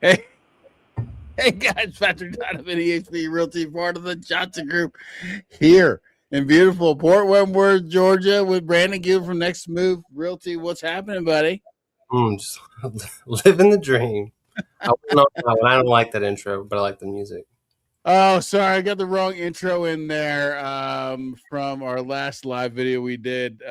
Hey, hey guys, Patrick Donovan, EXP Realty, part of the Johnson Group here in beautiful Port Wentworth, Georgia, with Brandon Gill from Next Move Realty. What's happening, buddy? Just living the dream. I don't like that intro, but I like the music. Oh, sorry, I got the wrong intro in there from our last live video we did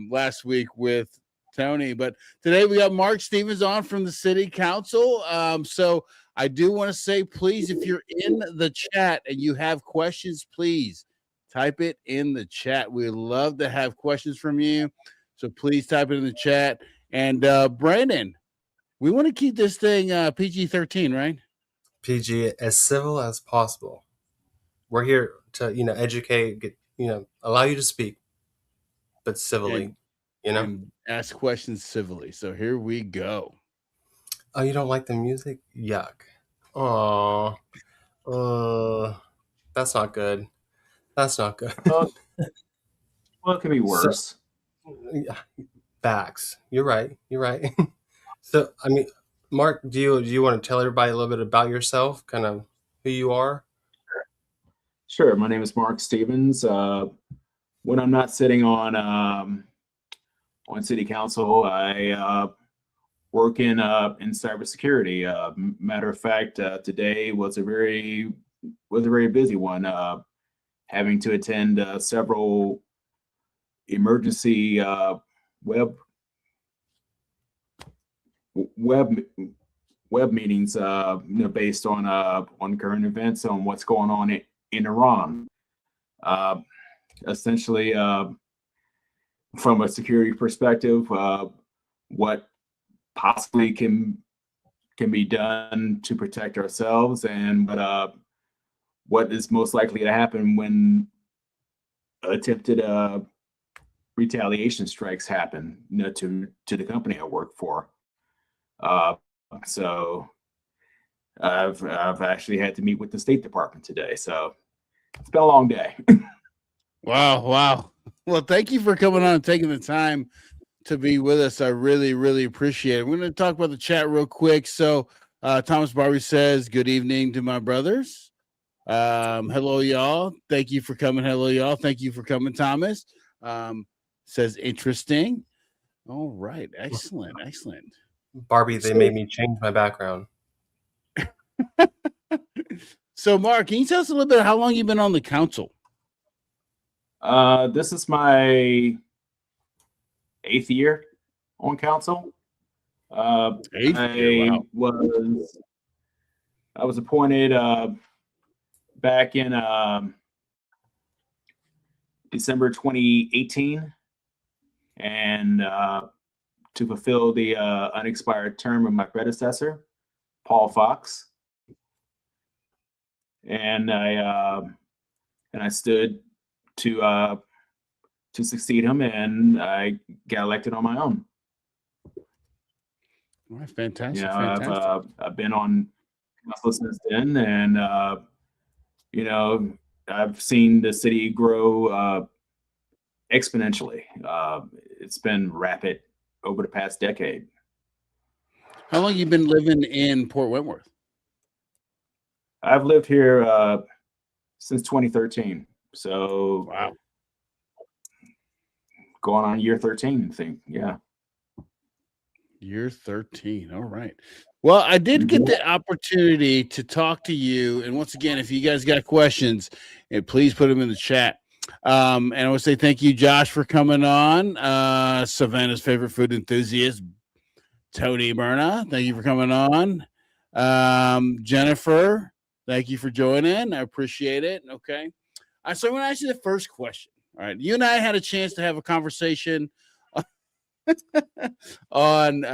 last week with Tony. But today we got Mark Stevens on from the City Council. So I do want to say, please, if you're in the chat and you have questions, please type it in the chat. We'd love to have questions from you. So please type it in the chat. And Brandon, we want to keep this thing PG-13, right? PG, as civil as possible. We're here to, educate, allow you to speak, but civilly, and ask questions civilly. So here we go. Oh, you don't like the music? Yuck. Aw. That's not good. That's not good. Well, it could be worse. Facts. You're right. So, I mean, Mark, do you want to tell everybody a little bit about yourself, kind of who you are? Sure. My name is Mark Stevens. When I'm not sitting on City Council, I work in cybersecurity. Matter of fact, today was a very busy one. Having to attend several emergency web meetings, based on current events, on what's going on in Iran. Essentially, from a security perspective, what possibly can be done to protect ourselves, and what is most likely to happen when attempted retaliation strikes happen, to the company I work for. So I've actually had to meet with the State Department today, so it's been a long day. Wow. Well, thank you for coming on and taking the time to be with us. I really appreciate it. We're going to talk about the chat real quick. So Thomas Barbie says, good evening to my brothers. Hello, y'all. Thank you for coming. Hello, y'all. Thank you for coming, Thomas. Says interesting. All right. Excellent. Barbie, they made me change my background. So, Mark, can you tell us a little bit how long you've been on the council? This is my 8th year on council. I was appointed back in December 2018, and to fulfill the unexpired term of my predecessor, Paul Fox. And I stood to succeed him, and I got elected on my own. All right, fantastic. I've been on council since then, and I've seen the city grow exponentially. It's been rapid over the past decade. How long have you been living in Port Wentworth? I've lived here since 2013. So wow, going on year 13, I think. Yeah. Year 13. All right. Well, I did get the opportunity to talk to you. And once again, if you guys got questions, please put them in the chat. And I want to say thank you, Josh, for coming on. Savannah's favorite food enthusiast, Tony Berna. Thank you for coming on. Jennifer, thank you for joining. I appreciate it. Okay. So I'm going to ask you the first question. All right. You and I had a chance to have a conversation on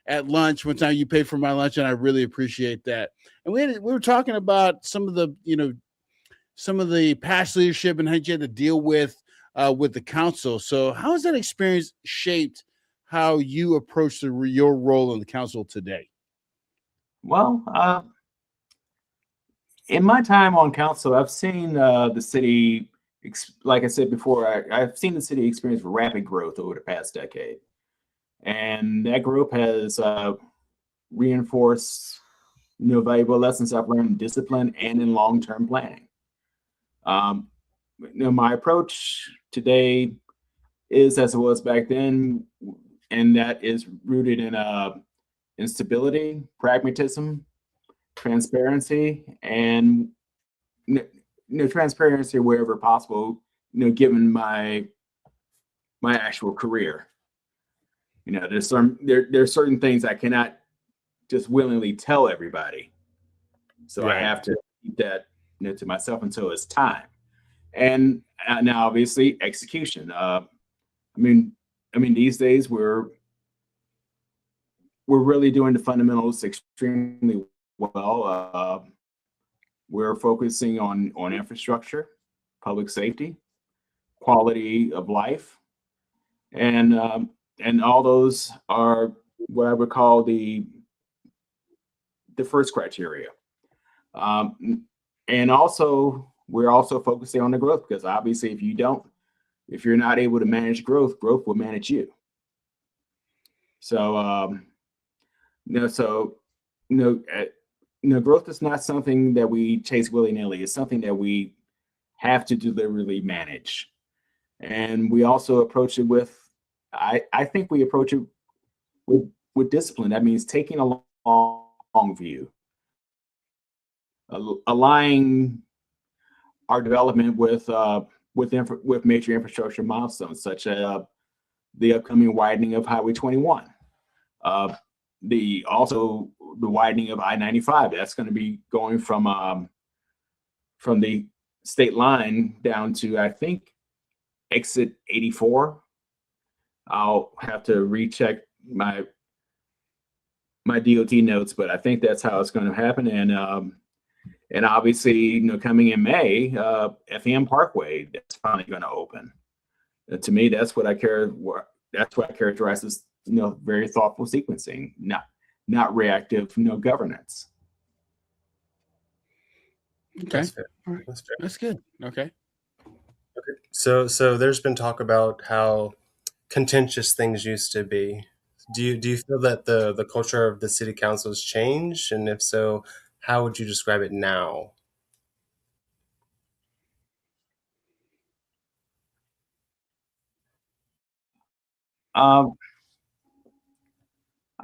at lunch one time. You paid for my lunch, and I really appreciate that. And we were talking about some of the past leadership and how you had to deal with the council. So how has that experience shaped how you approach your role in the council today? Well, in my time on council, I've seen the city, like I said before, I've seen the city experience rapid growth over the past decade. And that growth has reinforced valuable lessons I've learned in discipline and in long-term planning. My approach today is as it was back then, and that is rooted in stability, pragmatism, transparency, and transparency wherever possible. Given my actual career, there's certain things I cannot just willingly tell everybody, so Right. I have to keep that to myself until it's time. And now, obviously, execution. I mean, these days we're really doing the fundamentals extremely well. We're focusing on infrastructure, public safety, quality of life, and all those are what I would call the first criteria. And also, we're also focusing on the growth, because obviously, if you're not able to manage growth will manage you. So, growth is not something that we chase willy-nilly. It's something that we have to deliberately manage. And we also approach it with, I think we approach it with discipline. That means taking a long view, aligning our development with major infrastructure milestones, such as the upcoming widening of Highway 21, the widening of I-95. That's going to be going from the state line down to, I think, exit 84. I'll have to recheck my DOT notes, but I think that's how it's going to happen. And obviously, coming in May, FEM Parkway, that's finally going to open. To me, that's what I characterize as very thoughtful sequencing, not reactive governance. Okay. That's fair. All right. That's fair. That's good. Okay. So there's been talk about how contentious things used to be. Do you feel that the culture of the city council has changed? And if so, how would you describe it now? I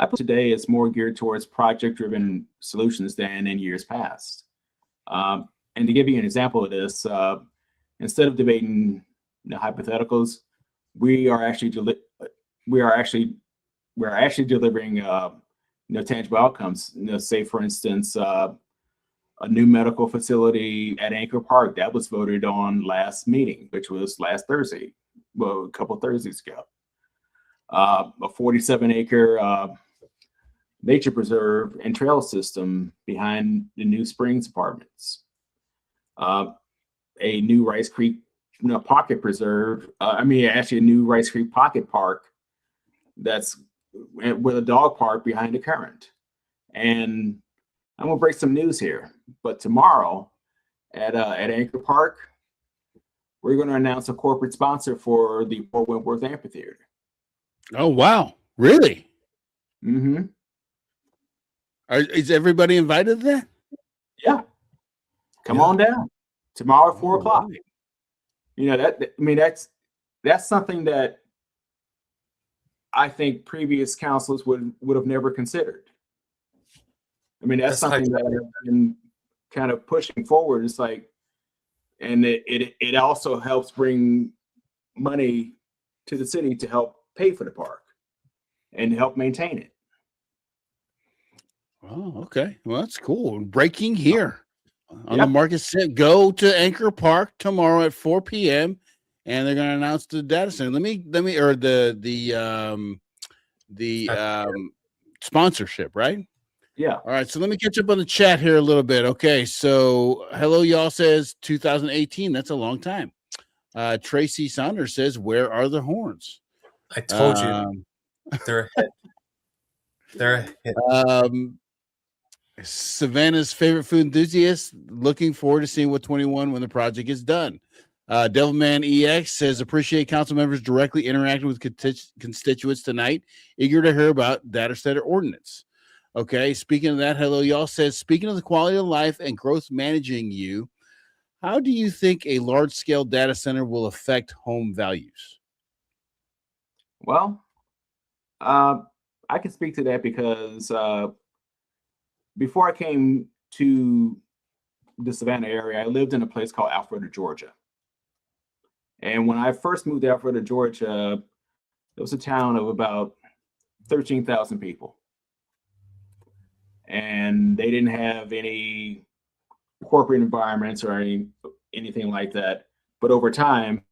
believe today is more geared towards project-driven solutions than in years past. And to give you an example of this, instead of debating hypotheticals, we are actually delivering tangible outcomes. Say for instance, a new medical facility at Anchor Park that was voted on last meeting, which was last Thursday, well, a couple Thursdays ago. A 47-acre nature preserve and trail system behind the New Springs Apartments. A new Rice Creek pocket preserve. Actually, a new Rice Creek pocket park that's with a dog park behind the current. And I'm gonna break some news here, but tomorrow at Anchor Park, we're going to announce a corporate sponsor for the Port Wentworth Amphitheater. Oh, wow. Really? Mm-hmm. Is everybody invited to that? Yeah. Come on down tomorrow at 4 o'clock. Right. That's something that I think previous councils would have never considered. That's something that I've been kind of pushing forward. It's like, and it also helps bring money to the city to help pay for the park and help maintain it. Oh, okay. Well, that's cool. Breaking here on the Market Set. Go to Anchor Park tomorrow at 4 p.m. and they're going to announce the data center. Let me or the sponsorship, right? Yeah. All right. So let me catch up on the chat here a little bit. Okay. So hello, y'all says 2018. That's a long time. Tracy Saunders says, "Where are the horns?" I told you they're ahead. They're ahead. Savannah's favorite food enthusiast, looking forward to seeing what 21 when the project is done. Devilman EX says, appreciate council members directly interacting with constituents tonight. Eager to hear about data center ordinance. Okay. Speaking of that, hello, y'all says, speaking of the quality of life and growth managing you, how do you think a large scale data center will affect home values? Well, I can speak to that because before I came to the Savannah area, I lived in a place called Alpharetta, Georgia. And when I first moved to Alpharetta, Georgia, it was a town of about 13,000 people. And they didn't have any corporate environments or anything like that. But over time,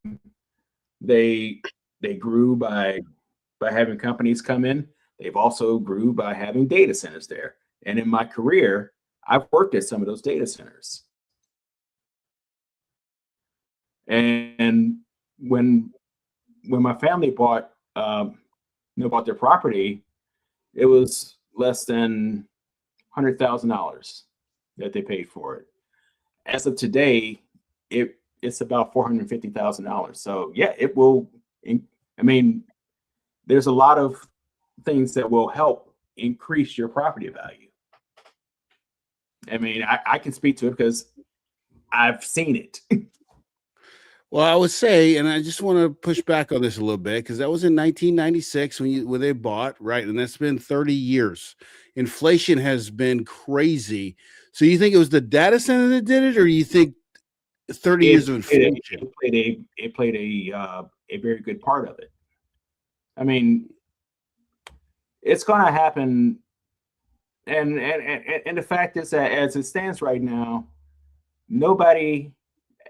they grew by having companies come in. They've also grew by having data centers there. And in my career, I've worked at some of those data centers. And when my family bought their property, it was less than $100,000 that they paid for it. As of today, it's about $450,000. So yeah, it will. I mean, there's a lot of things that will help increase your property value. I mean, I can speak to it because I've seen it. Well, I would say, and I just want to push back on this a little bit because that was in 1996 when they bought, right? And that's been 30 years. Inflation has been crazy. So you think it was the data center that did it, or you think 30 years of inflation? It played a very good part of it. I mean, it's going to happen, and the fact is that as it stands right now, nobody,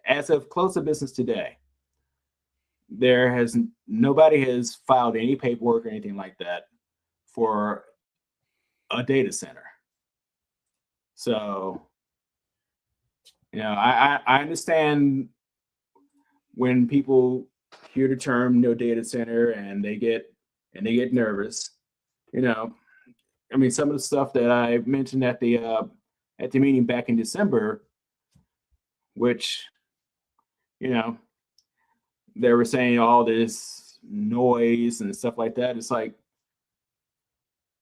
as of close of business today, nobody has filed any paperwork or anything like that for a data center. So, I understand when people hear the term no data center and they get nervous. I mean, some of the stuff that I mentioned at the meeting back in December, which, they were saying all this noise and stuff like that. It's like,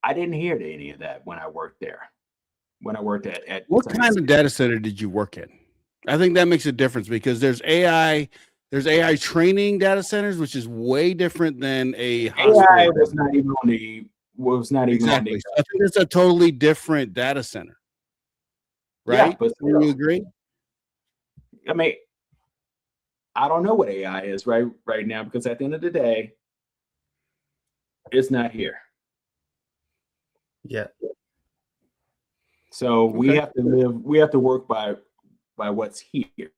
I didn't hear any of that when I worked there. When I worked at what kind of data center did you work in? I think that makes a difference because there's AI training data centers, which is way different than a hospital. AI was not even on the exactly. So I think it's a totally different data center, right? Yeah, but do you agree? I mean, I don't know what AI is right now because at the end of the day, it's not here. Yeah. So we have to work by what's here.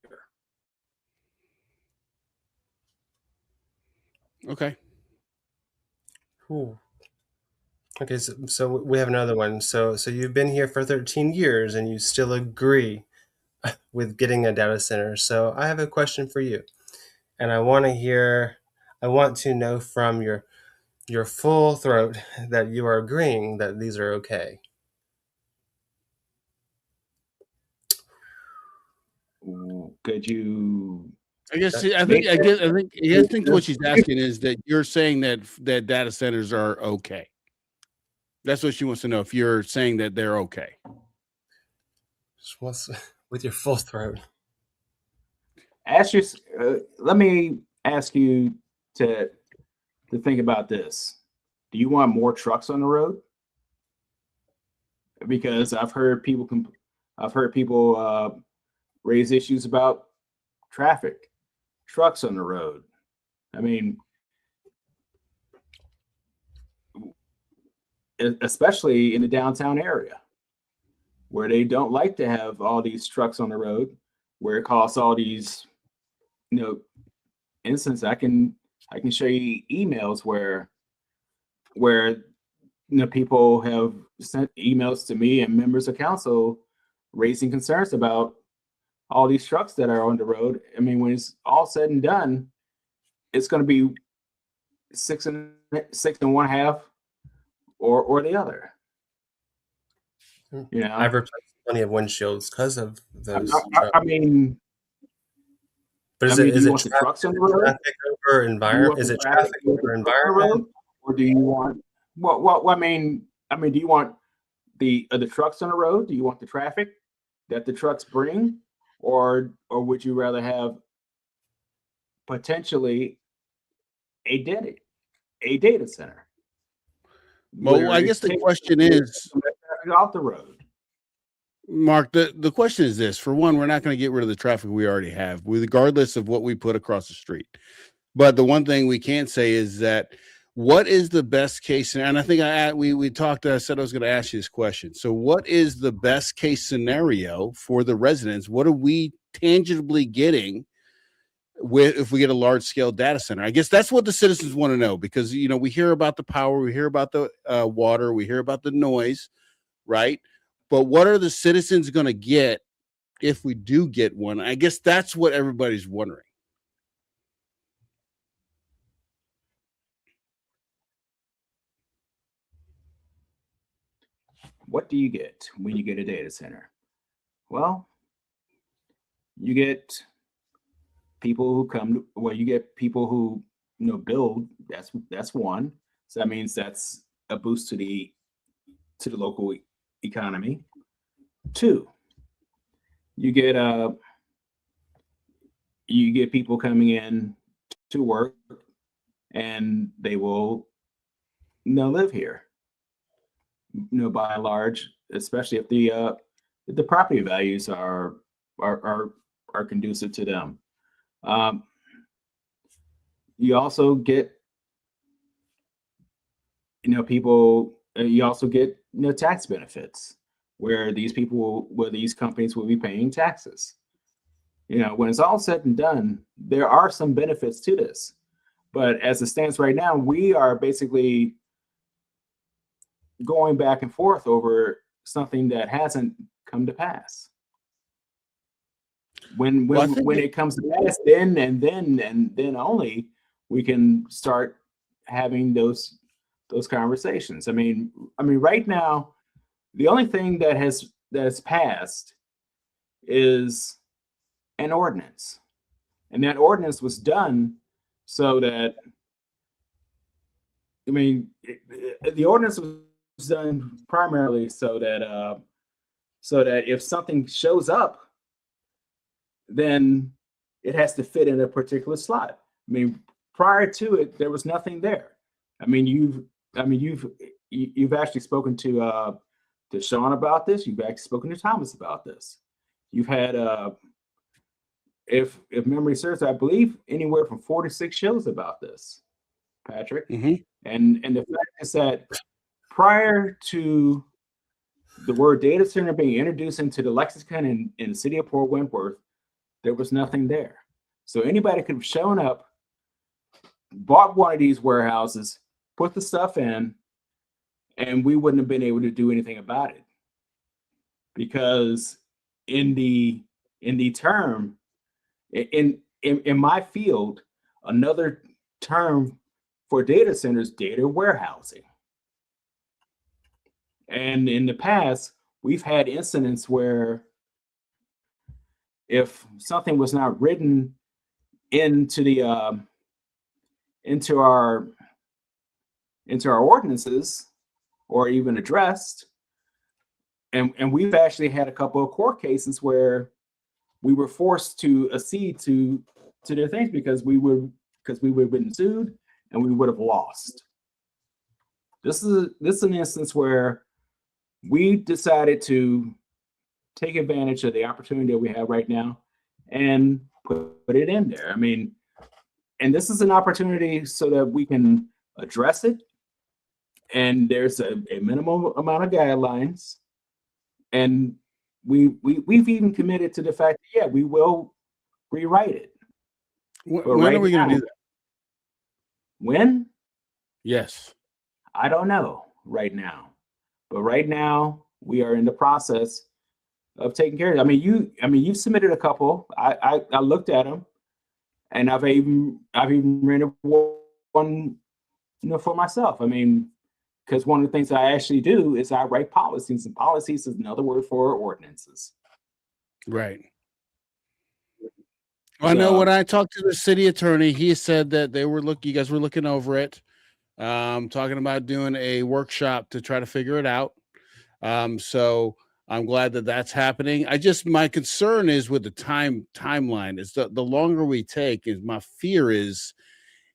Okay. Cool. Okay, so we have another one. So you've been here for 13 years and you still agree with getting a data center. So I have a question for you. And I want to know from your full throat that you are agreeing that these are okay. Could you? I think what she's asking is that you're saying that data centers are okay. That's what she wants to know. If you're saying that they're okay. With your full throat. Let me ask you to think about this. Do you want more trucks on the road? Because I've heard people raise issues about traffic, trucks on the road. I mean, especially in the downtown area, where they don't like to have all these trucks on the road, where it costs all these, instance. I can show you emails where people have sent emails to me and members of council raising concerns about all these trucks that are on the road. I mean, when it's all said and done, it's going to be 6 1/2 or the other. I've replaced plenty of windshields because of those. I mean, but is it trucks on the road? Traffic over environment? Is it traffic over environment? Or do you want? Well, I mean, do you want the trucks on the road? Do you want the traffic that the trucks bring, or would you rather have potentially a data center? Well, I guess the question is, off the road. Mark, the question is this. For one, we're not going to get rid of the traffic we already have, regardless of what we put across the street. But the one thing we can say is that what is the best case? And I think we talked, I said I was going to ask you this question. So what is the best case scenario for the residents? What are we tangibly getting if we get a large scale data center? I guess that's what the citizens want to know, because, you know, we hear about the power, we hear about the water, we hear about the noise, right? But what are the citizens going to get if we do get one? I guess that's what everybody's wondering. What do you get when you get a data center? Well, you get people who come. Well, you get people who, you know, build. That's one. So that means that's a boost to the local economy. Two, you get people coming in to work, and they will, you know, live here. You know, by and large, especially if the property values are conducive to them. You also get, you know, people. You also get, you know, tax benefits where these companies will be paying taxes. You know, when it's all said and done, there are some benefits to this, but as it stands right now, we are basically going back and forth over something that hasn't come to pass. When it comes to pass, then only we can start having those conversations. I mean, right now, the only thing that has passed is an ordinance, and that ordinance was done so that, I mean, the ordinance was done primarily so that if something shows up, then it has to fit in a particular slot. I mean, prior to it, there was nothing there. I mean, you've actually spoken to Sean about this. You've actually spoken to Thomas about this. You've had, if memory serves, I believe anywhere from 4 to 6 shows about this, Patrick. Mm-hmm. And the fact is that prior to the word data center being introduced into the lexicon in the city of Port Wentworth, there was nothing there. So anybody could have shown up, bought one of these warehouses, put the stuff in, and we wouldn't have been able to do anything about it. Because in the term, in my field, another term for data centers, data warehousing. And in the past, we've had incidents where if something was not written into our ordinances or even addressed, and we've actually had a couple of court cases where we were forced to accede to their things because we would have been sued and we would have lost. This is an instance where we decided to take advantage of the opportunity that we have right now and put it in there. I mean, and this is an opportunity so that we can address it. And there's a minimum amount of guidelines. And we've even committed to the fact that, yeah, we will rewrite it. When are we going to do that? When? Yes. I don't know right now. But right now, we are in the process of taking care of it. You submitted a couple. I looked at them, and I've even rented one, you know, for myself. I mean, because one of the things I actually do is I write policies, and policies is another word for ordinances. Right. Well, I know when I talked to the city attorney, he said that you guys were looking over it, talking about doing a workshop to try to figure it out. So I'm glad that that's happening. My concern is with the timeline is the longer we take, is my fear is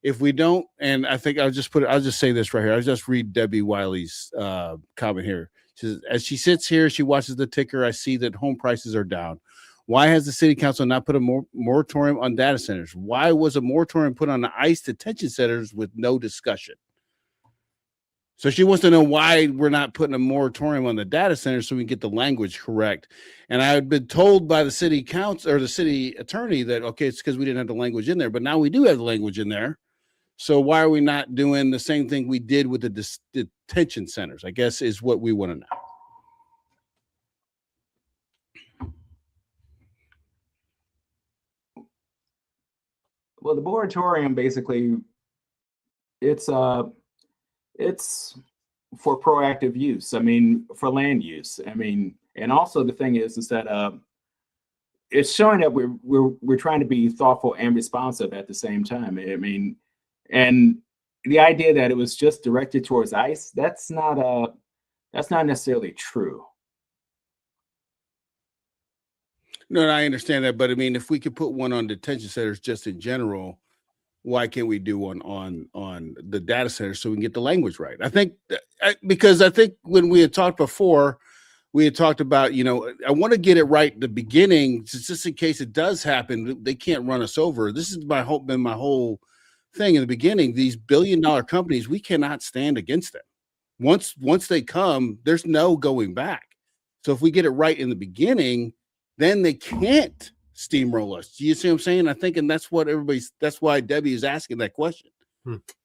if we don't, and I think I'll just say this right here. I'll just read Debbie Wiley's comment here. She says, as she sits here, she watches the ticker. I see that home prices are down. Why has the city council not put a moratorium on data centers? Why was a moratorium put on the ICE detention centers with no discussion? So she wants to know why we're not putting a moratorium on the data centers so we can get the language correct. And I had been told by the city council or the city attorney that, okay, it's because we didn't have the language in there, but now we do have the language in there. So why are we not doing the same thing we did with the detention centers, I guess, is what we want to know. Well, the moratorium basically, it's for proactive use. I mean, for land use. I mean, and also the thing is that it's showing that we're trying to be thoughtful and responsive at the same time. I mean, and the idea that it was just directed towards ICE, that's not necessarily true. No, I understand that, but I mean, if we could put one on detention centers just in general, why can't we do one on the data centers so we can get the language right? I think because I think when we had talked before, we had talked about, I want to get it right at the beginning, just in case it does happen, they can't run us over. This is been my whole thing in the beginning. These billion-dollar companies, we cannot stand against them. Once they come, there's no going back. So if we get it right in the beginning, then they can't steamroll us. Do you see what I'm saying? I think, and that's why Debbie is asking that question.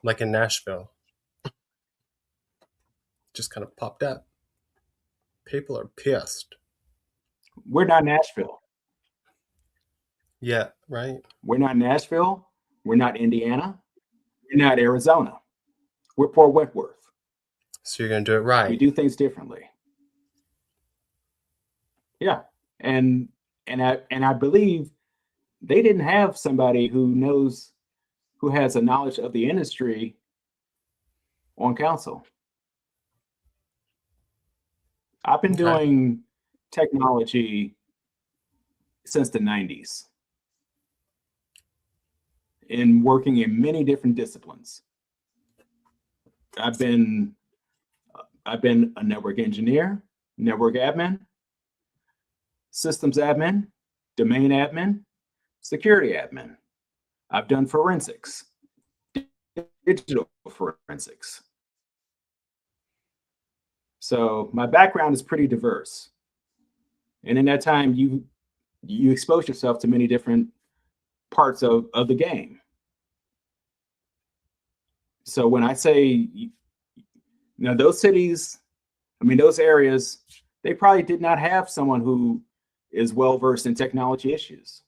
Like in Nashville. Just kind of popped up. People are pissed. We're not Nashville. Yeah, right. We're not Nashville. We're not Indiana. We're not Arizona. We're Port Wentworth. So you're going to do it right. We do things differently. Yeah. And I believe they didn't have somebody who has a knowledge of the industry on council. I've been doing technology since the 90s and working in many different disciplines. I've been a network engineer, network admin, systems admin, domain admin, security admin. I've done forensics, digital forensics. So my background is pretty diverse. And in that time, you expose yourself to many different parts of the game. So when I say, those cities, those areas, they probably did not have someone who is well-versed in technology issues.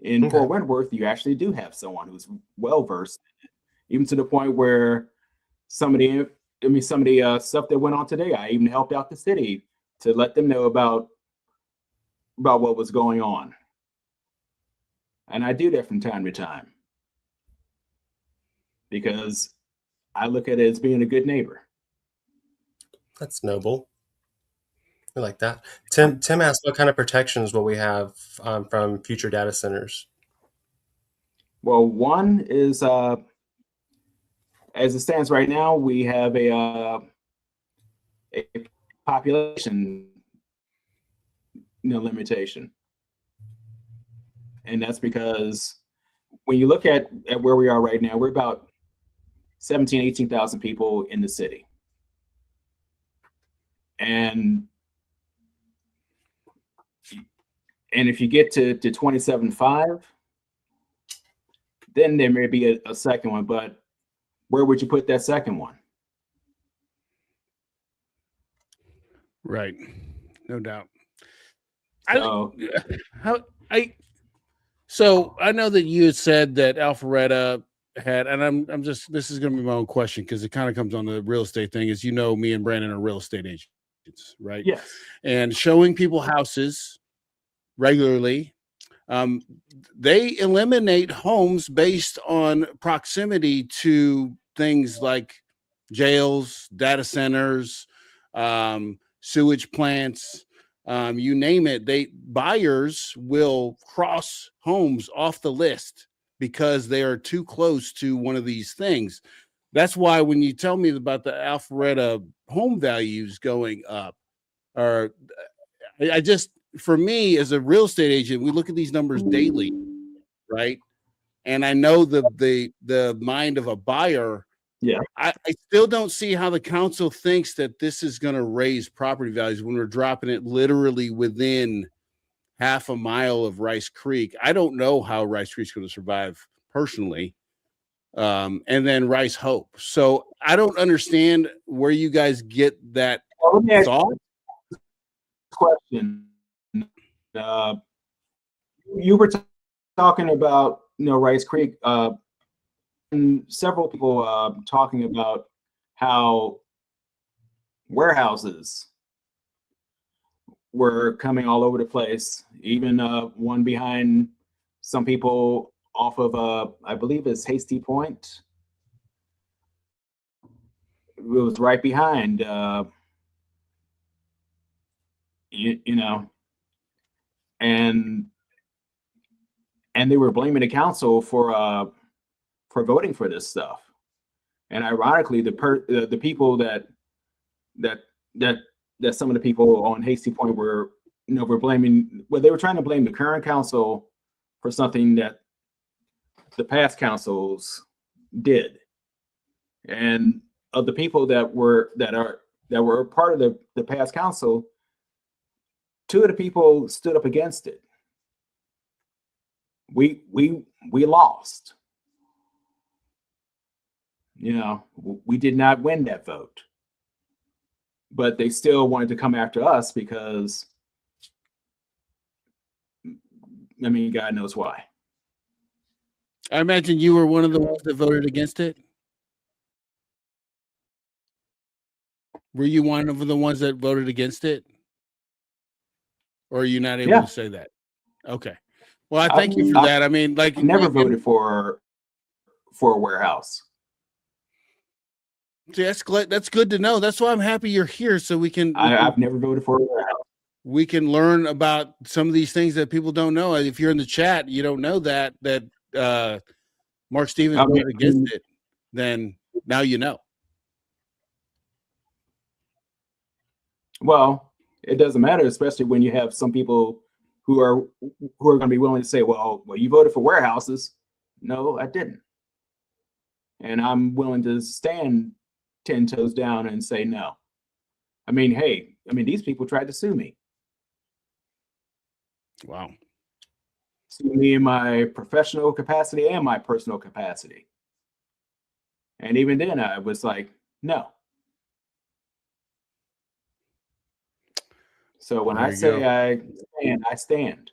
In Port Wentworth, you actually do have someone who's well-versed, even to the point where some of the stuff that went on today, I even helped out the city to let them know about what was going on. And I do that from time to time because I look at it as being a good neighbor. That's noble. I like that. Tim asked what kind of protections will we have from future data centers? Well, one is, as it stands right now, we have a population limitation. And that's because when you look at where we are right now, we're about 17,000, 18,000 people in the city. And if you get to 27.5, then there may be a second one, but where would you put that second one? Right. No doubt. So I know that you had said that Alpharetta had, and this is going to be my own question because it kind of comes on the real estate thing. As you know, me and Brandon are real estate agents, right? Yes. And showing people houses regularly. They eliminate homes based on proximity to things like jails, data centers, sewage plants, you name it. Buyers will cross homes off the list because they are too close to one of these things. That's why when you tell me about the Alpharetta home values going up, or I just, for me as a real estate agent, we look at these numbers daily, right? And I know the mind of a buyer. Yeah. I still don't see how the council thinks that this is going to raise property values when we're dropping it literally within half a mile of Rice Creek. I don't know how Rice Creek's going to survive personally. And then Rice Hope. So I don't understand where you guys get that thought. Question. You were talking about, Rice Creek, and several people talking about how warehouses were coming all over the place. Even one behind some people off of I believe it's Hasty Point. It was right behind. And they were blaming the council for voting for this stuff. And ironically, the people that some of the people on Hasty Point were blaming, well, they were trying to blame the current council for something that the past councils did. And of the people that were part of the past council, two of the people stood up against it. We lost. We did not win that vote. But they still wanted to come after us because, God knows why. I imagine you were one of the ones that voted against it. Were you one of the ones that voted against it? Or are you not able to say that? Okay. Well, I thank you for that. I never voted for a warehouse. See, that's good to know. That's why I'm happy you're here, so I've never voted for a warehouse. We can learn about some of these things that people don't know. If you're in the chat, you don't know that Mark Stevens voted against it, then now you know. Well, it doesn't matter, especially when you have some people who are going to be willing to say, well, you voted for warehouses. No, I didn't. And I'm willing to stand 10 toes down and say no. These people tried to sue me. Wow. Sue me in my professional capacity and my personal capacity. And even then I was like, no. So when I say I stand.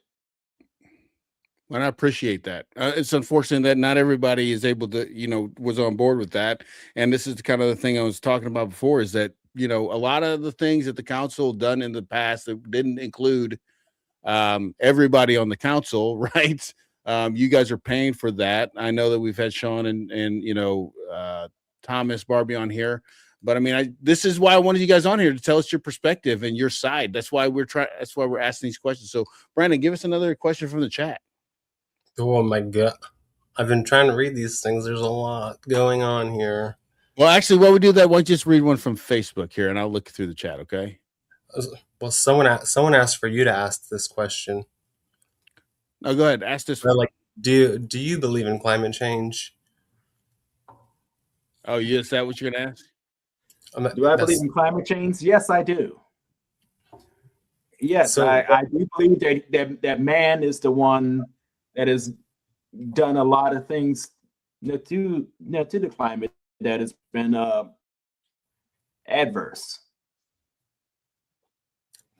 And I appreciate that. It's unfortunate that not everybody is able to, was on board with that. And this is the kind of the thing I was talking about before, is that, a lot of the things that the council done in the past that didn't include everybody on the council, right? You guys are paying for that. I know that we've had Sean and Thomas Barbie on here. But this is why I wanted you guys on here, to tell us your perspective and your side. That's why we're asking these questions. So Brandon, give us another question from the chat. Oh my God. I've been trying to read these things. There's a lot going on here. Well, actually, while we do that, why don't you just read one from Facebook here, and I'll look through the chat, okay? Well, someone asked for you to ask this question. No, go ahead. Ask this one. Do you believe in climate change? Oh, is that what you're going to ask? Do I believe in climate change? Yes, I do. Yes, I do believe that man is the one that has done a lot of things to the climate that has been adverse.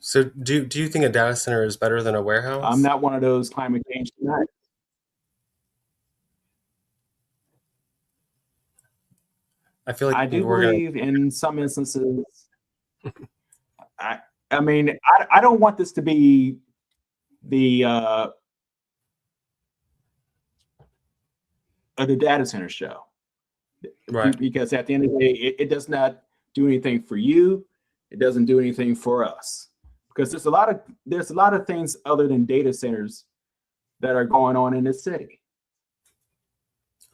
So do you think a data center is better than a warehouse? I'm not one of those climate change deniers. I feel like I do believe in some instances. I don't want this to be the data center show. Right. Because at the end of the day, it does not do anything for you. It doesn't do anything for us, because there's a lot of things other than data centers that are going on in this city.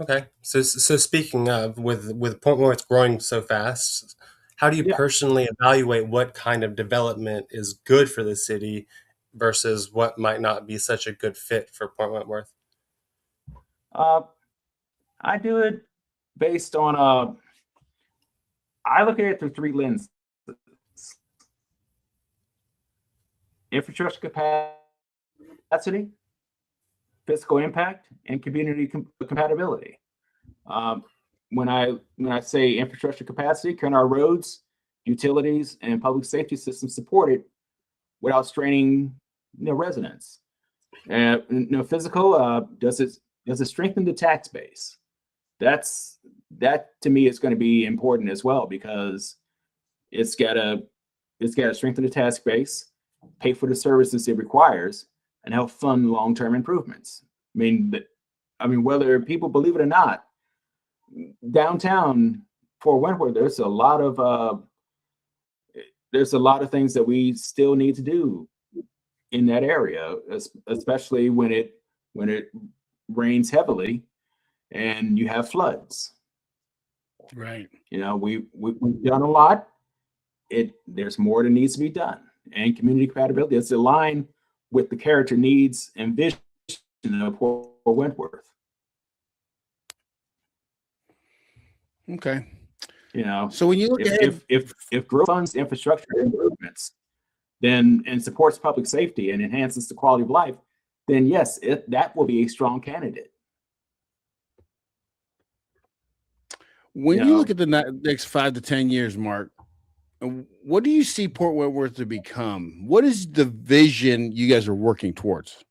Okay. So speaking of, with Port Wentworth growing so fast, how do you Yeah. personally evaluate what kind of development is good for the city versus what might not be such a good fit for Port Wentworth? Uh, I do it based on I look at it through three lenses: infrastructure capacity, physical impact, and community compatibility. Um, when I say infrastructure capacity, can our roads, utilities, and public safety systems support it without straining, residents? And physical, does it strengthen the tax base? That to me is going to be important as well, because it's gotta strengthen the tax base, pay for the services it requires, and help fund long-term improvements. Whether people believe it or not, downtown Fort Wentworth, there's a lot of things that we still need to do in that area, especially when it rains heavily and you have floods. Right. We've done a lot. There's more that needs to be done, and community compatibility is aligned with the character, needs, and vision of Port Wentworth. Okay. So So when you look ahead, if growth funds infrastructure improvements, then and supports public safety and enhances the quality of life, then yes, that will be a strong candidate. when you look at the next 5 to 10 years, Mark, what do you see Port Wentworth to become? What is the vision you guys are working towards?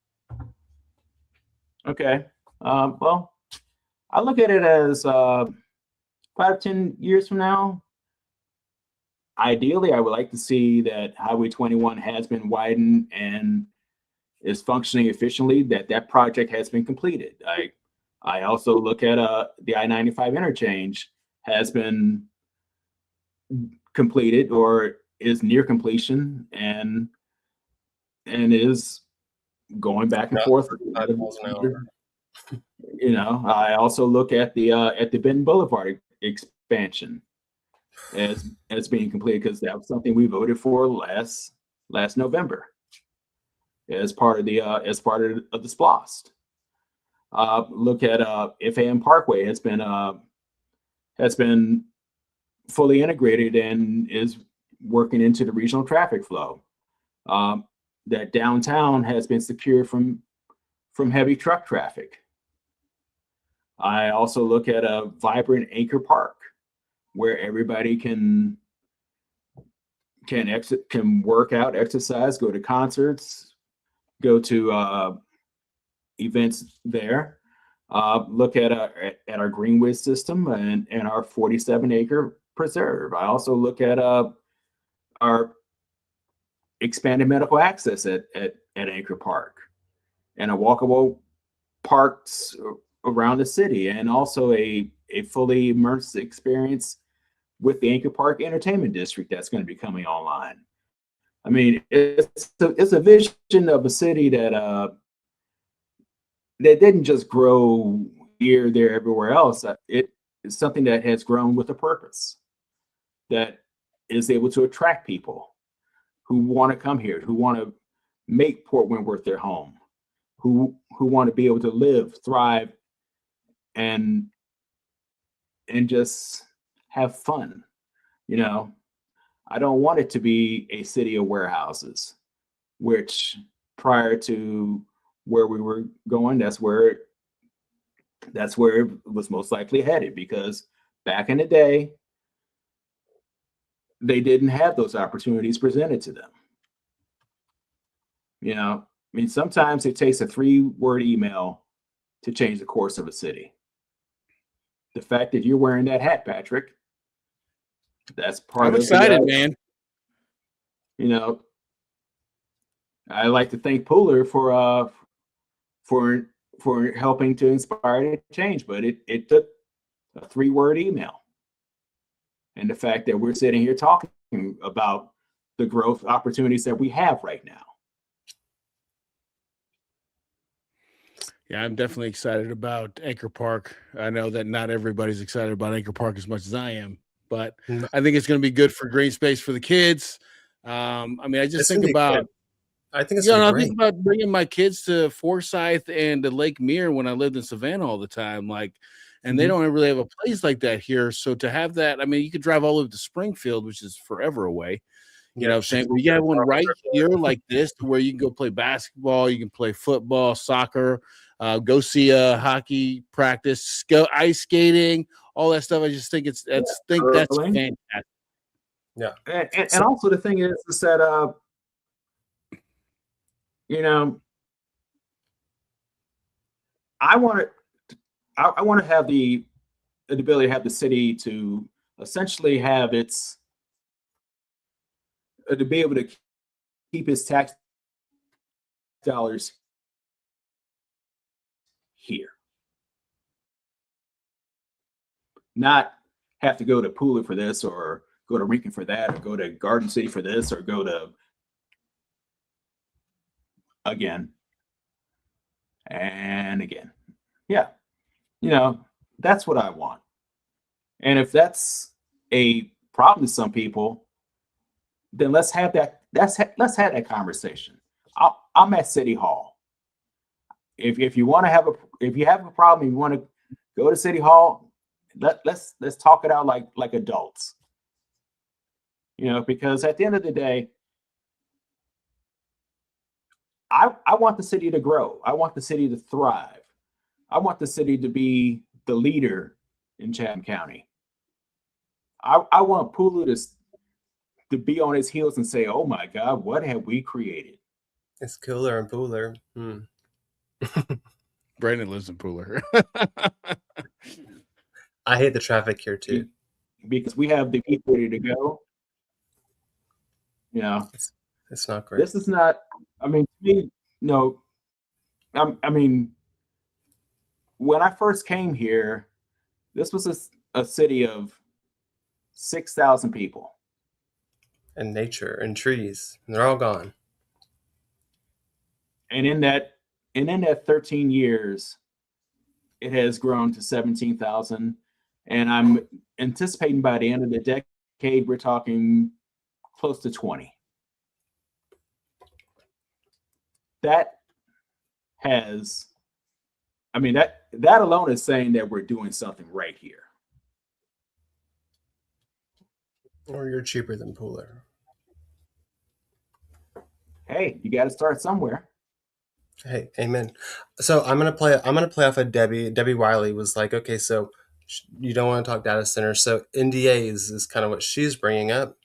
Okay. Well, I look at it as 5 to 10 years from now. Ideally, I would like to see that Highway 21 has been widened and is functioning efficiently, that project has been completed. I also look at the I-95 interchange has been completed or is near completion, and is going back and forth. 35 miles an hour. I also look at the Benton Boulevard expansion as being completed, because that was something we voted for last November as part of the SPLOST. Look at FAM Parkway has been fully integrated and is working into the regional traffic flow. That downtown has been secure from heavy truck traffic. I also look at a vibrant Anchor Park where everybody can work out, exercise, go to concerts, go to events there. Look at our Greenwood system and our 47-acre preserve. I also look at our expanded medical access at Anchor Park, and a walkable parks around the city, and also a fully immersive experience with the Anchor Park Entertainment District that's going to be coming online. It's a vision of a city that didn't just grow here, there, everywhere else. It is something that has grown with a purpose, that is able to attract people who want to come here, who want to make Port Wentworth their home, who want to be able to live, thrive, and just have fun. I don't want it to be a city of warehouses, which prior to where we were going, that's where it was most likely headed, because back in the day, they didn't have those opportunities presented to them. Sometimes it takes a 3-word email to change the course of a city. The fact that you're wearing that hat, Patrick, that's part I'm of excited, man. I like to thank Pooler for helping to inspire the change, but it took a 3-word email. And the fact that we're sitting here talking about the growth opportunities that we have right now. Yeah, I'm definitely excited about Anchor Park. I know that not everybody's excited about Anchor Park as much as I am, but I think it's going to be good for green space for the kids. I mean, I just think about, I think it's you know, I great. think about bringing my kids to Forsyth and to Lake Mirror when I lived in Savannah all the time, like, and they don't really have a place like that here. So to have that, I mean, you could drive all over to Springfield, which is forever away. You know what I'm saying? We got one right here like this where you can go play basketball, you can play football, soccer, go see a hockey practice, go ice skating, all that stuff. I just think that's fantastic. Yeah. And also the thing is that, you know, I want to have the ability to have the city to essentially have its to be able to keep its tax dollars here, not have to go to Pooler for this, or go to Rincon for that, or go to Garden City for this, or go to again and again. Yeah, you know, that's what I want. And if that's a problem to some people, then let's have that. Let's have that conversation. I'm at City Hall. If you want to have if you have a problem, you want to go to City Hall, let's talk it out like adults. You know, because at the end of the day, I want the city to grow. I want the city to thrive. I want the city to be the leader in Chatham County. I want Pulu to be on his heels and say, "Oh my God, what have we created?" It's cooler and Pooler. Brandon lives in Pooler. I hate the traffic here too, because we have the people ready to go. You know, it's not great. This is not. I mean, to me, no. I mean, when I first came here, this was a city of 6,000 people. And nature and trees, and they're all gone. And in that 13 years, it has grown to 17,000. And I'm anticipating by the end of the decade, we're talking close to 20. That has, I mean, that alone is saying that we're doing something right here. Or you're cheaper than Pooler. Hey, you got to start somewhere. Hey, amen. So I'm gonna play off of Debbie. Debbie Wiley was like, okay, so you don't want to talk data centers, so NDAs is kind of what she's bringing up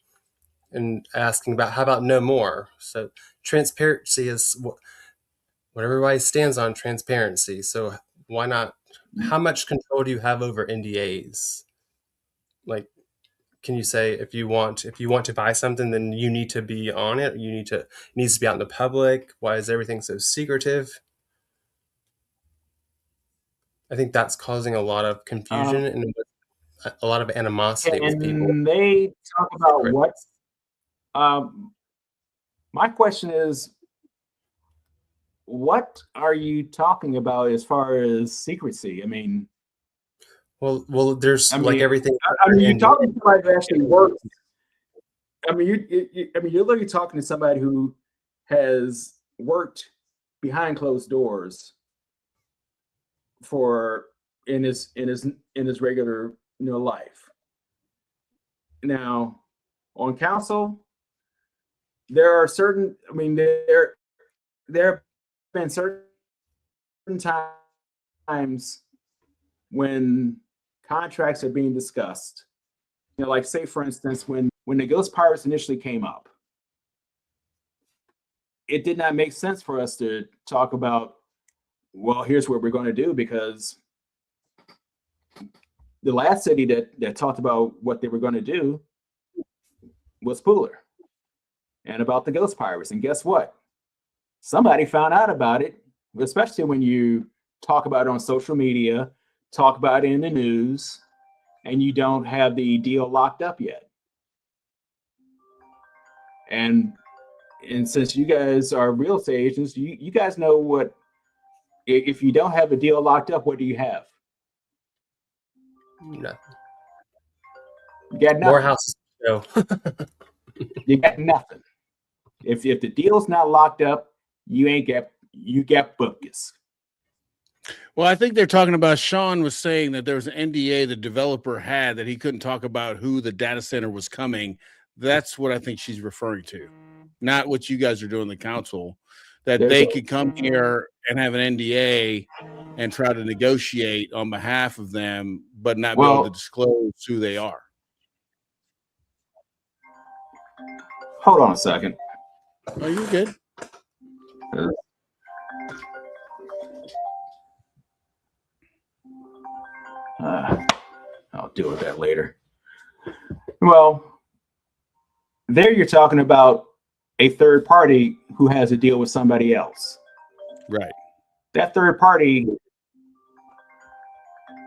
and asking about. How about no more? So transparency is what everybody stands on. Transparency. So why not? How much control do you have over NDAs? Like, can you say if you want to buy something, then you need to be on it? It needs to be out in the public. Why is everything so secretive? I think that's causing a lot of confusion and a lot of animosity with people. And they talk about what? My question is, what are you talking about as far as secrecy? I mean, well, there's everything. I mean, you're talking to somebody who actually works. I mean, you're literally talking to somebody who has worked behind closed doors in his regular life. Now, on council, there are certain. I mean, there have been certain times when contracts are being discussed. Like say for instance, when the Ghost Pirates initially came up, it did not make sense for us to talk about, well, here's what we're going to do, because the last city that talked about what they were going to do was Pooler and about the Ghost Pirates. And guess what? Somebody found out about it, especially when you talk about it on social media, talk about it in the news. and you don't have the deal locked up yet. And since you guys are real estate agents, you guys know what, if you don't have a deal locked up, what do you have? Nothing. You got nothing. More houses. No. You got nothing. If the deal's not locked up, you got bogus. Well, I think they're talking about, Sean was saying that there was an NDA the developer had that he couldn't talk about who the data center was coming. That's what I think she's referring to, not what you guys are doing, the council, that they could come here and have an NDA and try to negotiate on behalf of them, but not be able to disclose who they are. Hold on a second. Oh, you're good. I'll deal with that later. Well, there you're talking about a third party who has a deal with somebody else. Right. That third party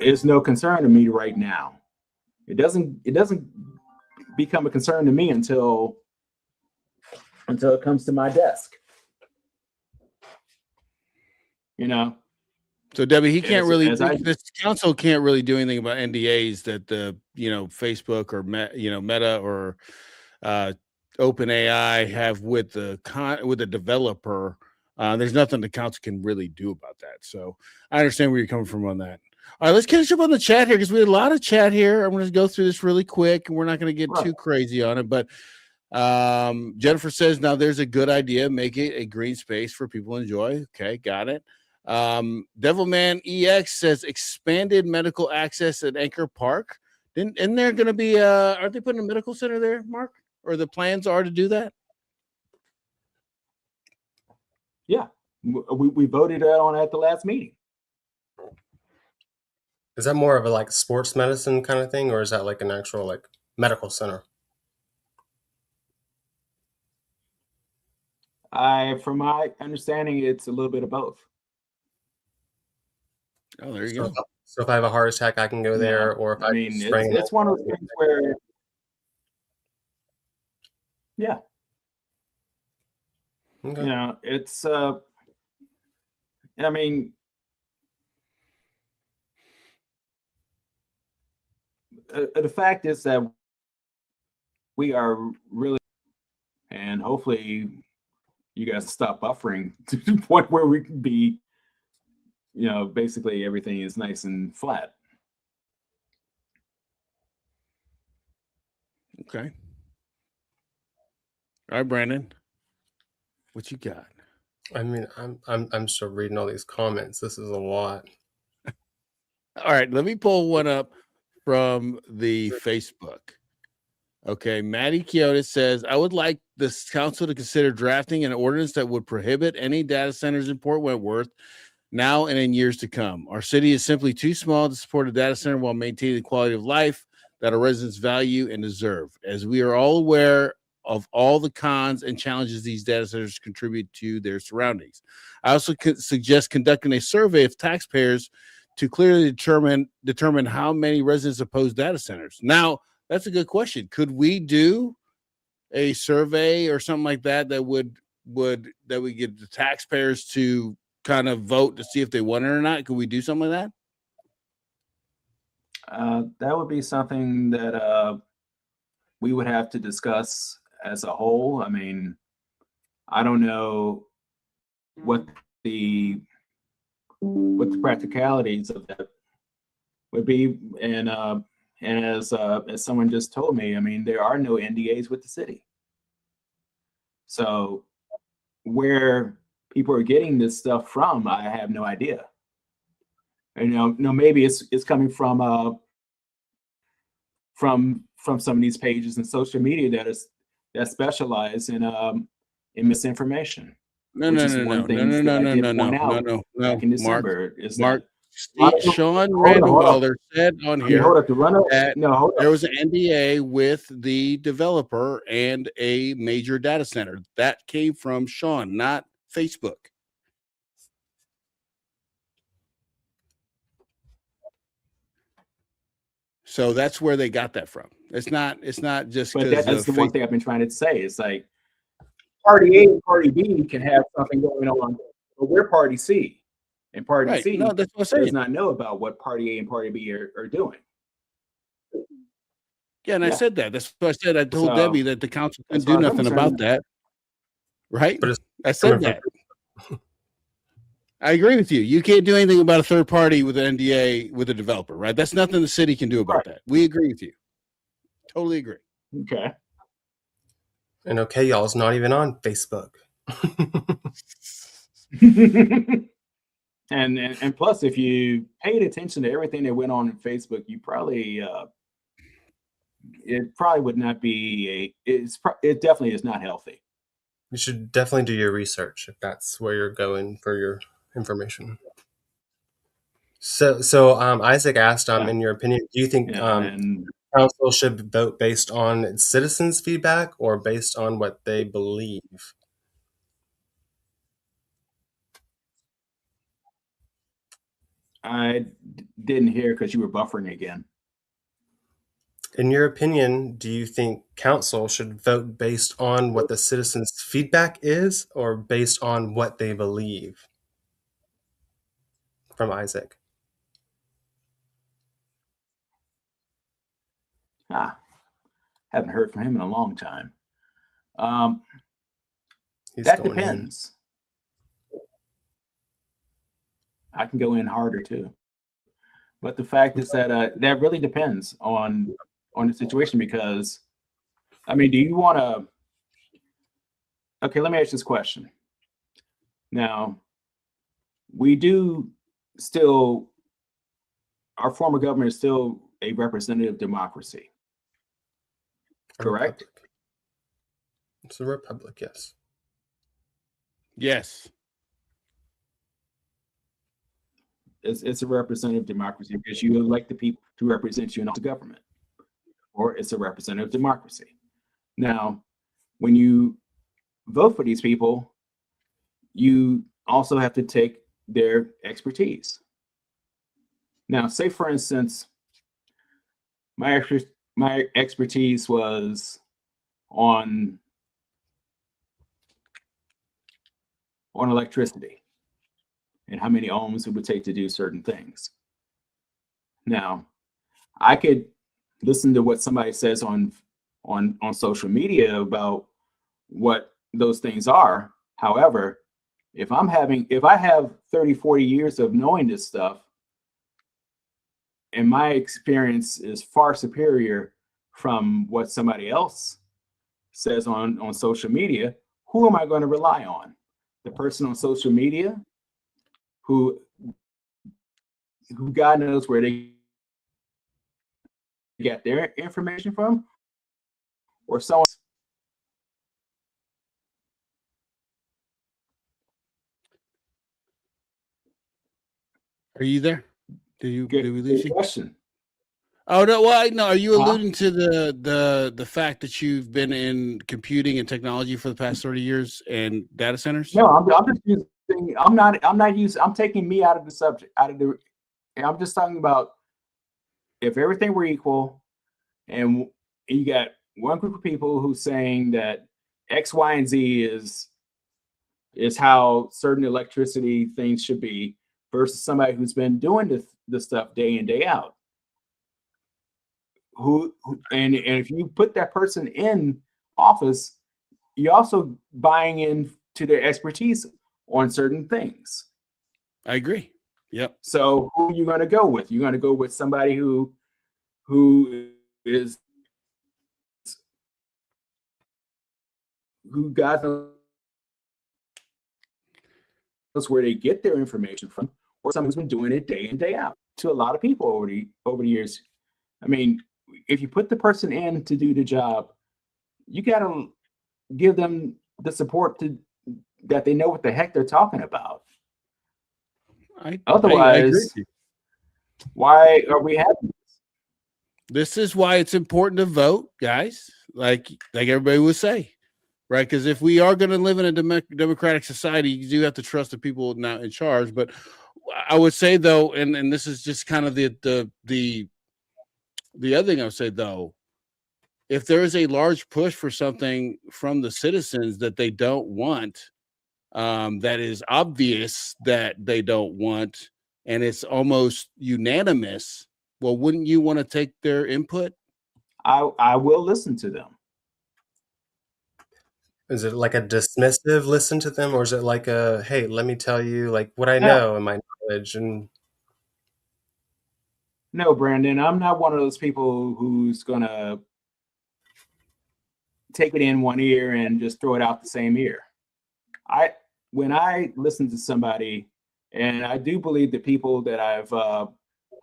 is no concern to me right now. It doesn't become a concern to me until it comes to my desk. You know. So Debbie, he can't really. This council can't really do anything about NDAs that the Facebook or Meta or OpenAI have with the developer. There's nothing the council can really do about that. So I understand where you're coming from on that. All right, let's catch up on the chat here because we had a lot of chat here. I'm going to go through this really quick, and we're not going to get too crazy on it. But Jennifer says, now there's a good idea. Make it a green space for people to enjoy. Okay, got it. Devilman EX says expanded medical access at Anchor Park. Isn't there going to be aren't they putting a medical center there, Mark? Or the plans are to do that? Yeah, we voted on at the last meeting. Is that more of a like sports medicine kind of thing, or is that like an actual like medical center? From my understanding, it's a little bit of both. Oh, there you go. So if I have a heart attack, I can go there, or if it's one of those things where, yeah, okay. It's I mean, the fact is that we are really, and hopefully you guys stop buffering to the point where we can be, basically everything is nice and flat. Okay. All right, Brandon, what you got? I mean, I'm still reading all these comments. This is a lot. All right, let me pull one up from the Facebook. Okay, Maddie Kyoto says, I would like this council to consider drafting an ordinance that would prohibit any data centers in Port Wentworth now and in years to come. Our city is simply too small to support a data center while maintaining the quality of life that our residents value and deserve. As we are all aware of all the cons and challenges these data centers contribute to their surroundings. I also suggest conducting a survey of taxpayers to clearly determine how many residents oppose data centers. Now, that's a good question. Could we do a survey or something like that that would we get the taxpayers to kind of vote to see if they want it or not? Could we do something like that? That would be something that we would have to discuss as a whole. I mean, I don't know what the practicalities of that would be, and as someone just told me, I mean, there are no NDAs with the city. So where people are getting this stuff from, I have no idea. And maybe it's coming from some of these pages and social media that specialize in misinformation. No. Back in December, Mark, Sean Randall said on here that there was an NDA with the developer and a major data center. That came from Sean, not Facebook. So that's where they got that from. It's not just But because that's the one thing I've been trying to say. It's like party A and party B can have something going on, but we're party C, and party right. C No, that's what I'm does saying. not know about what party A and party B are doing. Yeah, and I Yeah. said that. That's what I said. I told So, Debbie that the council as couldn't far do as I'm nothing about concerned- that. Right? But it's I said coming that. I agree with you. You can't do anything about a third party with an NDA with a developer, right? That's nothing the city can do about that. We agree with you. Totally agree. Okay. And okay, y'all, it's not even on Facebook. and plus, if you paid attention to everything that went on in Facebook, you probably it probably would not be it definitely is not healthy. You should definitely do your research if that's where you're going for your information. So Isaac asked, Yeah. in your opinion, do you think And council should vote based on citizens' feedback or based on what they believe? I didn't hear because you were buffering again. In your opinion, do you think council should vote based on what the citizens' feedback is or based on what they believe? From Isaac. Haven't heard from him in a long time. He's That going in. depends. I can go in harder too, but the fact is that that really depends on the situation, because I mean, do you want to? Okay, let me ask this question. Now, we do still, our form of government is still a representative democracy, A correct? republic. It's a republic, yes. Yes. It's a representative democracy because you elect the people to represent you in the government, or it's a representative democracy. Now, when you vote for these people, you also have to take their expertise. Now, say for instance, my expertise was on electricity and how many ohms it would take to do certain things. Now, I could listen to what somebody says on social media about what those things are. However, if I have 30, 40 years of knowing this stuff, and my experience is far superior from what somebody else says on social media, who am I going to rely on? The person on social media who God knows where they get their information from, or someone? Are you there? Did we lose you? Question. Oh no! Well, no. Are you alluding to the fact that you've been in computing and technology for the past 30 years and data centers? No, I'm just using. I'm taking me out of the subject. And I'm just talking about if everything were equal, and you got one group of people who's saying that X, Y, and Z is how certain electricity things should be, versus somebody who's been doing this stuff day in, day out. And if you put that person in office, you're also buying into their expertise on certain things. I agree. Yep. So who are you going to go with? You're going to go with somebody who God knows where they get their information from, or someone who's been doing it day in, day out. To a lot of people over the years. I mean, if you put the person in to do the job, you got to give them the support that they know what the heck they're talking about. Otherwise, I agree with you. Why are we having this? This is why it's important to vote, guys. Like everybody would say, right? Because if we are going to live in a democratic society, you do have to trust the people now in charge. But I would say though, and this is just kind of the the other thing I would say though, if there is a large push for something from the citizens that they don't want, that is obvious that they don't want, and it's almost unanimous, well, wouldn't you want to take their input? I will listen to them. Is it like a dismissive listen to them, or is it like a, hey, let me tell you like what I No. know and my knowledge? And No, Brandon, I'm not one of those people who's gonna take it in one ear and just throw it out the same ear. When I listen to somebody, and I do believe the people that I've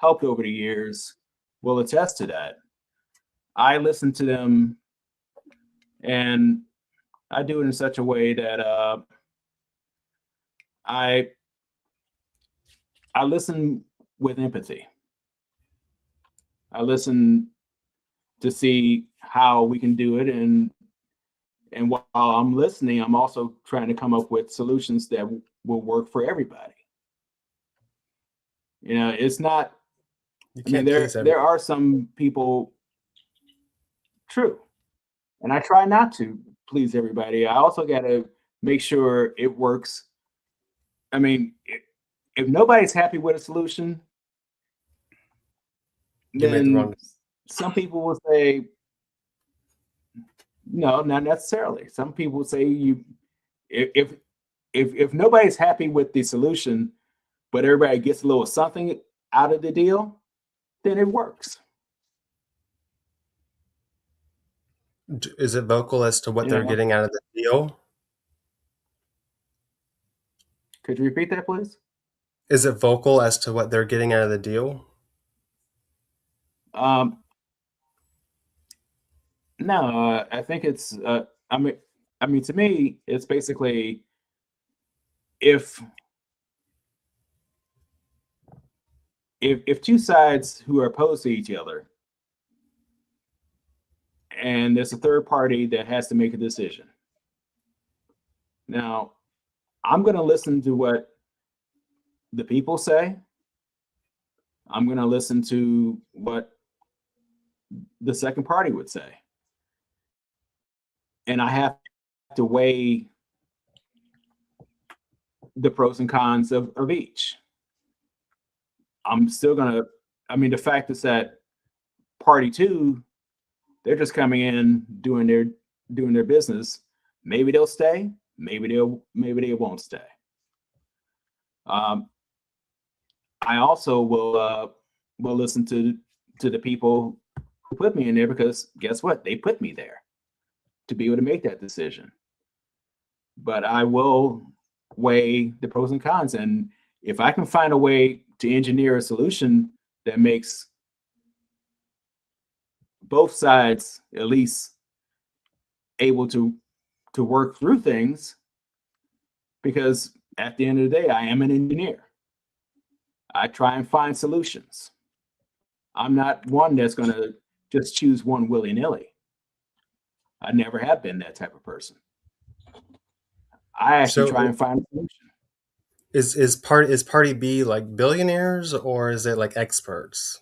helped over the years will attest to that. I listen to them, and I do it in such a way that I listen with empathy. I listen to see how we can do it, and while I'm listening, I'm also trying to come up with solutions that will work for everybody. You know, it's not. you I mean, can't please there are some people. True, and I try not to please everybody. I also got to make sure it works. I mean, if nobody's happy with a solution, You made the wrong then some people will say, no, not necessarily. Some people say if nobody's happy with the solution, but everybody gets a little something out of the deal, then it works. Is it vocal as to what they're Yeah. getting out of the deal? Could you repeat that, please? Is it vocal as to what they're getting out of the deal? No, I think it's. I mean, to me, it's basically if two sides who are opposed to each other, and there's a third party that has to make a decision. Now, I'm going to listen to what the people say. I'm going to listen to what the second party would say. And I have to weigh the pros and cons of each. I'm still going to, I mean, the fact is that party two, they're just coming in, doing their business. Maybe they'll stay, maybe they won't stay. I also will listen to the people who put me in there, because guess what? They put me there to be able to make that decision. But I will weigh the pros and cons, and if I can find a way to engineer a solution that makes both sides at least able to work through things, because at the end of the day, I am an engineer. I try and find solutions. I'm not one that's going to just choose one willy-nilly. I never have been that type of person. I actually try and find a solution. Is party B like billionaires, or is it like experts?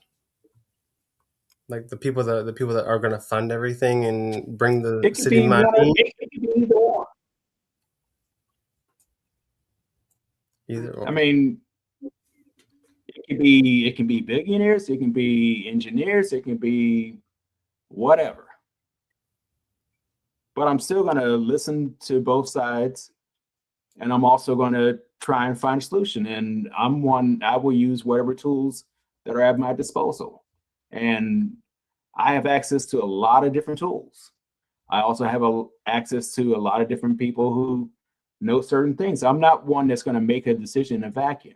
Like the people that are going to fund everything and bring the city money? It could be either or. Either or. I mean, it can be billionaires, it can be engineers, it can be whatever. But I'm still going to listen to both sides, and I'm also going to try and find a solution. And I will use whatever tools that are at my disposal. And I have access to a lot of different tools. I also have access to a lot of different people who know certain things. I'm not one that's going to make a decision in a vacuum.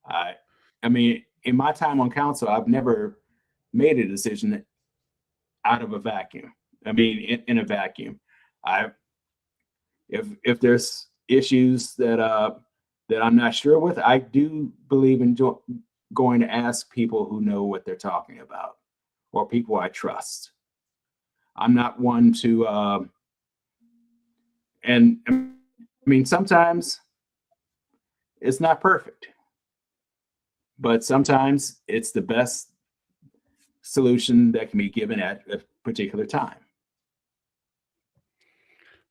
I mean, in my time on council, I've never made a decision out of a vacuum. I mean, in a vacuum. If there's issues that I'm not sure with, I do believe in going to ask people who know what they're talking about, or people I trust. I'm not one to, and I mean, sometimes it's not perfect, but sometimes it's the best solution that can be given at a particular time.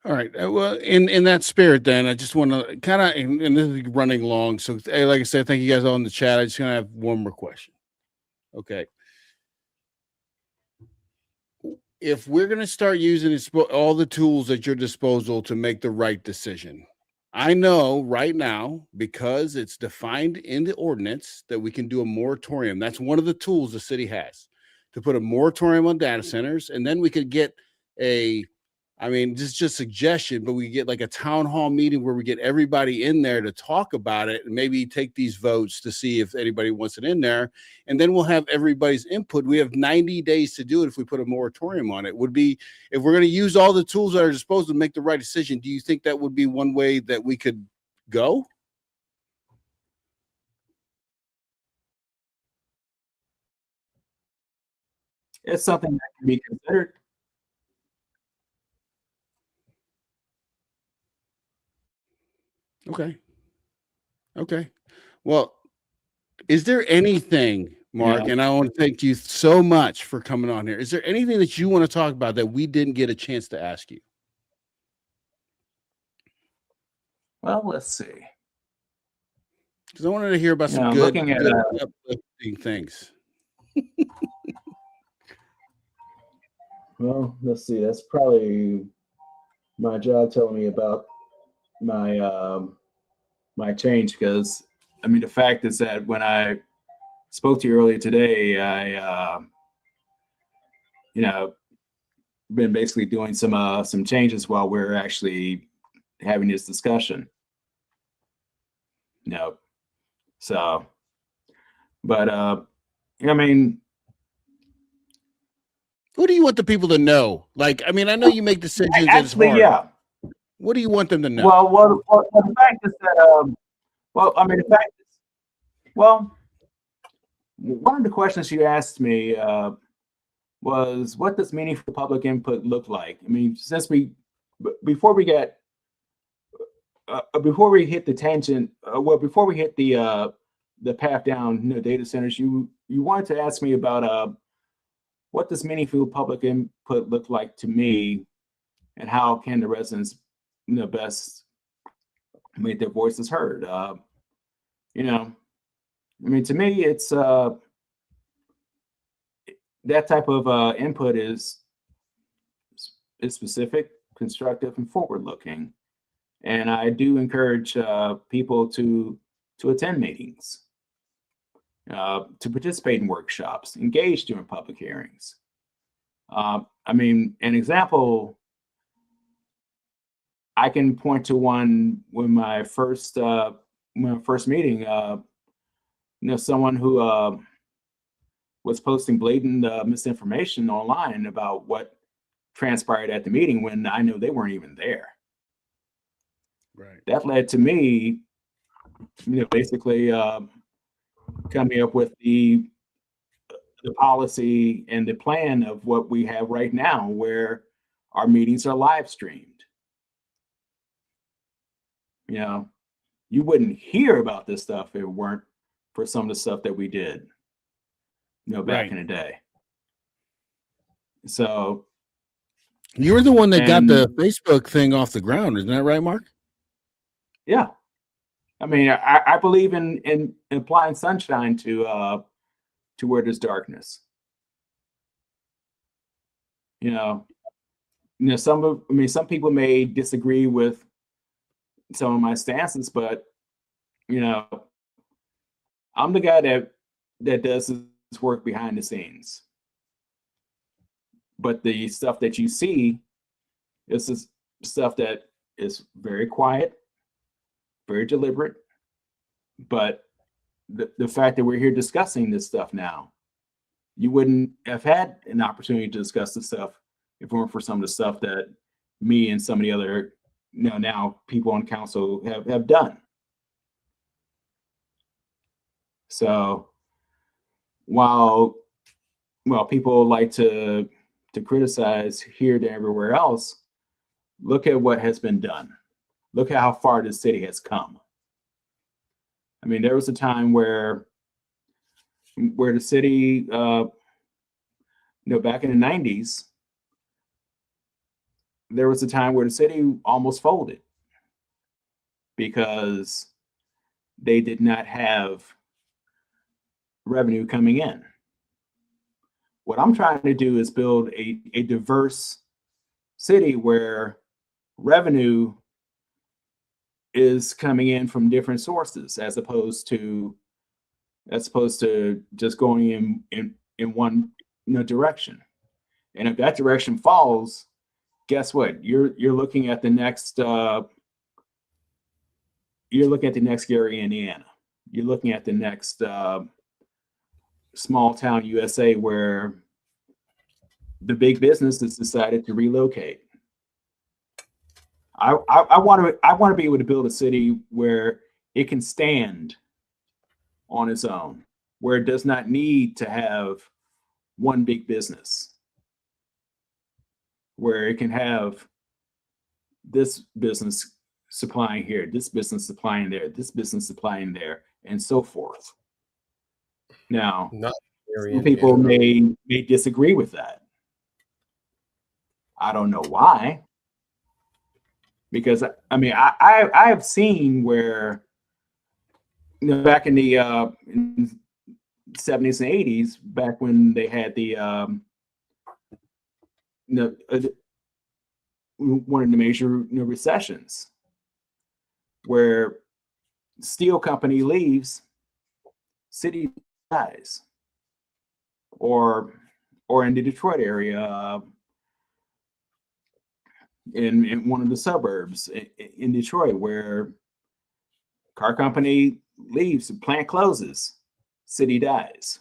All right. Well, in that spirit, then I just want to kind of, and this is running long. So, hey, like I said, thank you guys all in the chat. I just gonna have one more question. Okay. If we're gonna start using all the tools at your disposal to make the right decision, I know right now, because it's defined in the ordinance, that we can do a moratorium. That's one of the tools the city has to put a moratorium on data centers, and then we could get just suggestion, but we get like a town hall meeting where we get everybody in there to talk about it and maybe take these votes to see if anybody wants it in there. And then we'll have everybody's input. We have 90 days to do it if we put a moratorium on it. Would be, if we're going to use all the tools that are disposed to make the right decision, do you think that would be one way that we could go? It's something that can be considered. Okay. Well, is there anything, Mark, Yeah. and I want to thank you so much for coming on here. Is there anything that you want to talk about that we didn't get a chance to ask you? Well, let's see. Because I wanted to hear about some good uplifting things. Well, let's see. That's probably my job telling me about my my change, because I mean, the fact is that when I spoke to you earlier today, I been basically doing some changes while we're actually having this discussion. So, but I mean, what do you want the people to know? Like, I mean, I know you make decisions. Actually, yeah. What do you want them to know? Well, the fact is that, the fact is, one of the questions you asked me was, what does meaningful public input look like? I mean, before we hit the tangent, before we hit the path down, data centers, you wanted to ask me about what does meaningful public input look like to me, and how can the residents best make their voices heard? I mean, to me, it's that type of input is specific, constructive, and forward-looking. And I do encourage people to attend meetings, to participate in workshops, engage during public hearings. I mean, an example I can point to one when my first meeting, someone who was posting blatant misinformation online about what transpired at the meeting when I know they weren't even there. Right. That led to me, basically coming up with the policy and the plan of what we have right now, where our meetings are live streamed. You wouldn't hear about this stuff if it weren't for some of the stuff that we did, back in the day. So you were the one that got the Facebook thing off the ground, isn't that right, Mark? Yeah. I mean, I believe in applying sunshine to where there's darkness. Some people may disagree with some of my stances, but I'm the guy that does this work behind the scenes. But the stuff that you see is stuff that is very quiet, very deliberate. But the fact that we're here discussing this stuff now, you wouldn't have had an opportunity to discuss this stuff if it weren't for some of the stuff that me and some of the other now people on council have done. So while people like to criticize here, there, everywhere else, look at what has been done. Look at how far the city has come. I mean, there was a time where the city back in the 90s, there was a time where the city almost folded because they did not have revenue coming in. What I'm trying to do is build a diverse city where revenue is coming in from different sources as opposed to just going in one direction. And if that direction falls, guess what? You're looking at the next Gary, Indiana. You're looking at the next small town USA where the big business has decided to relocate. I want to be able to build a city where it can stand on its own, where it does not need to have one big business, where it can have this business supplying here, this business supplying there, this business supplying there, and so forth. Now, some people may disagree with that. I don't know why. Because I mean, I have seen where, back in the 70s and 80s, back when they had the one of the major recessions, where steel company leaves, city dies, or in the Detroit area. In one of the suburbs in Detroit, where car company leaves, plant closes, city dies.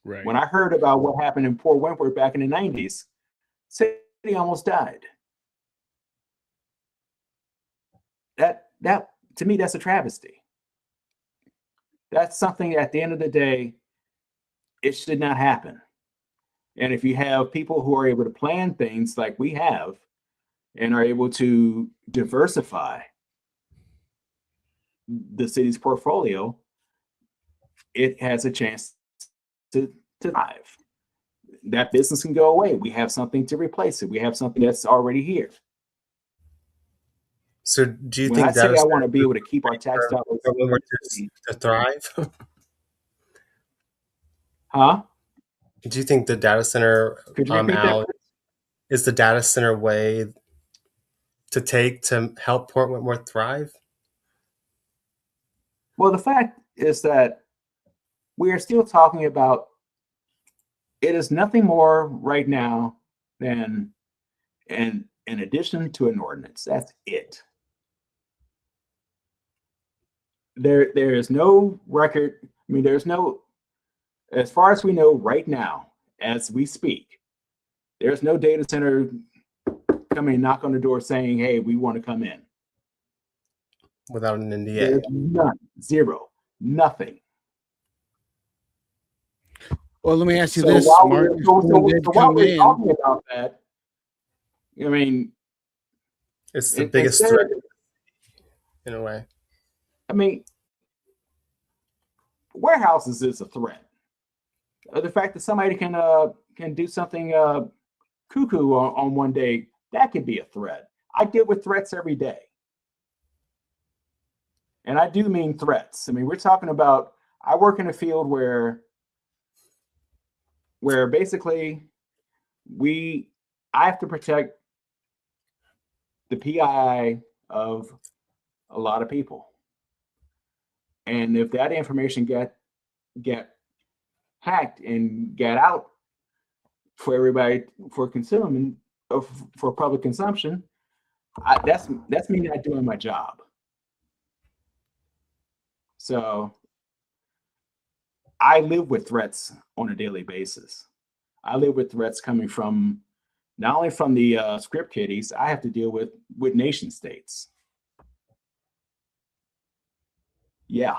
Right. When I heard about what happened in Port Wentworth back in the 90s, city almost died. That to me, that's a travesty. That's something at the end of the day, it should not happen. And if you have people who are able to plan things like we have and are able to diversify the city's portfolio, it has a chance to thrive. That business can go away. We have something to replace it. We have something that's already here. So do you when think I say I want to be able to keep our tax dollars to thrive? Huh? Do you think the data center is the data center way to take to help Port Wentworth thrive? Well, the fact is that we are still talking about, it is nothing more right now than an addition to an ordinance. That's it. There is no record. I mean, there's no, as far as we know right now, as we speak, there's no data center coming and knock on the door saying, hey, we want to come in. Without an NDA. There's none, zero, nothing. Well, let me ask you So this, while Mark. we're talking about that, I mean, it's the biggest threat in a way. I mean, warehouses is a threat. The fact that somebody can do something cuckoo on one day, that could be a threat. I deal with threats every day. And I do mean threats. I mean, we're talking about, I work in a field where basically I have to protect the PII of a lot of people. And if that information get hacked and get out for everybody, for consuming, for public consumption, that's me not doing my job. So I live with threats on a daily basis. I live with threats coming from, not only from the script kiddies, I have to deal with nation states. Yeah.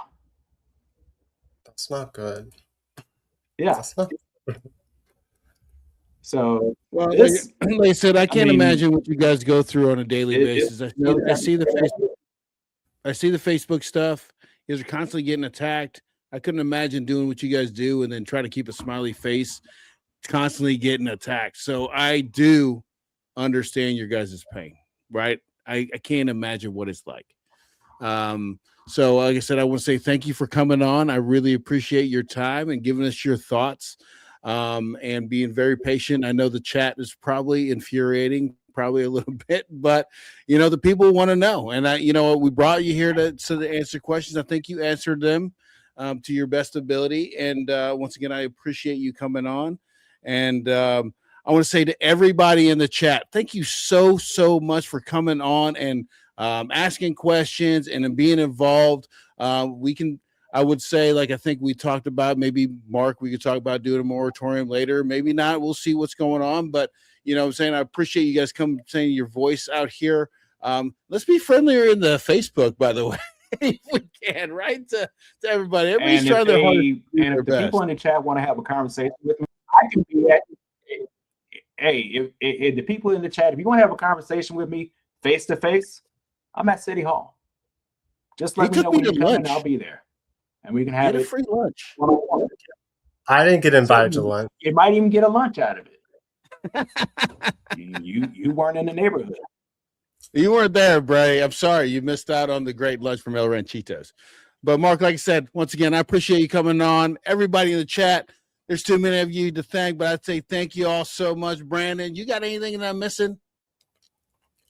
That's not good. Yeah. That's not good. So, well, like I said, I can't imagine what you guys go through on a daily basis. I see the Facebook stuff. You guys are constantly getting attacked. I couldn't imagine doing what you guys do and then trying to keep a smiley face constantly getting attacked. So I do understand your guys' pain, right? I can't imagine what it's like. So like I said, I want to say thank you for coming on. I really appreciate your time and giving us your thoughts, and being very patient. I know the chat is probably infuriating, probably a little bit, but the people want to know. And we brought you here to answer questions. I think you answered them to your best ability. And once again, I appreciate you coming on. And I want to say to everybody in the chat, thank you so much for coming on and asking questions and being involved. I would say, like, I think we talked about, maybe Mark, we could talk about doing a moratorium later, maybe not. We'll see what's going on. But I'm saying, I appreciate you guys saying your voice out here. Let's be friendlier in the Facebook, by the way. If we can, right? To everybody. Everybody's trying their hardest. And if the people in the chat want to have a conversation with me, I can be at. Hey, if the people in the chat, if you want to have a conversation with me face to face, I'm at City Hall. Just let me know when you're coming, I'll be there. And we can have a free lunch. I didn't get invited to lunch. You might even get a lunch out of it. you weren't in the neighborhood. You weren't there, Bray. I'm sorry. You missed out on the great lunch from El Ranchitos. But Mark, like I said, once again, I appreciate you coming on. Everybody in the chat, there's too many of you to thank, but I'd say thank you all so much. Brandon, you got anything that I'm missing?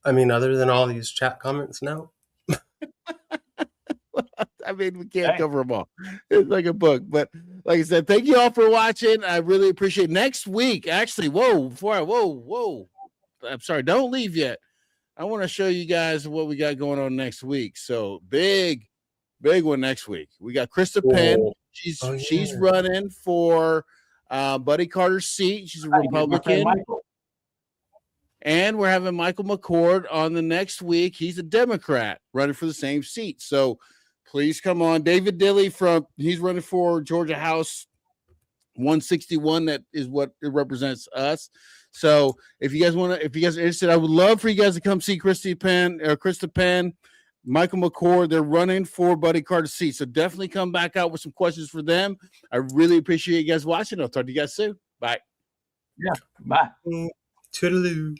I mean, other than all these chat comments, no. I mean, we can't cover them all. It's like a book. But like I said, thank you all for watching. I really appreciate it. Next week, actually, whoa. I'm sorry, don't leave yet. I want to show you guys what we got going on next week. So big one next week. We got Krista Penn. She's running for Buddy Carter's seat. She's a Republican. And we're having Michael McCord on the next week. He's a Democrat running for the same seat. So please come on. David Dilley he's running for Georgia House 161. That is what it represents us. So if you guys are interested, I would love for you guys to come see Krista Penn, Michael McCord. They're running for Buddy Carter's seat. So definitely come back out with some questions for them. I really appreciate you guys watching. I'll talk to you guys soon. Bye. Yeah. Bye. Toodaloo.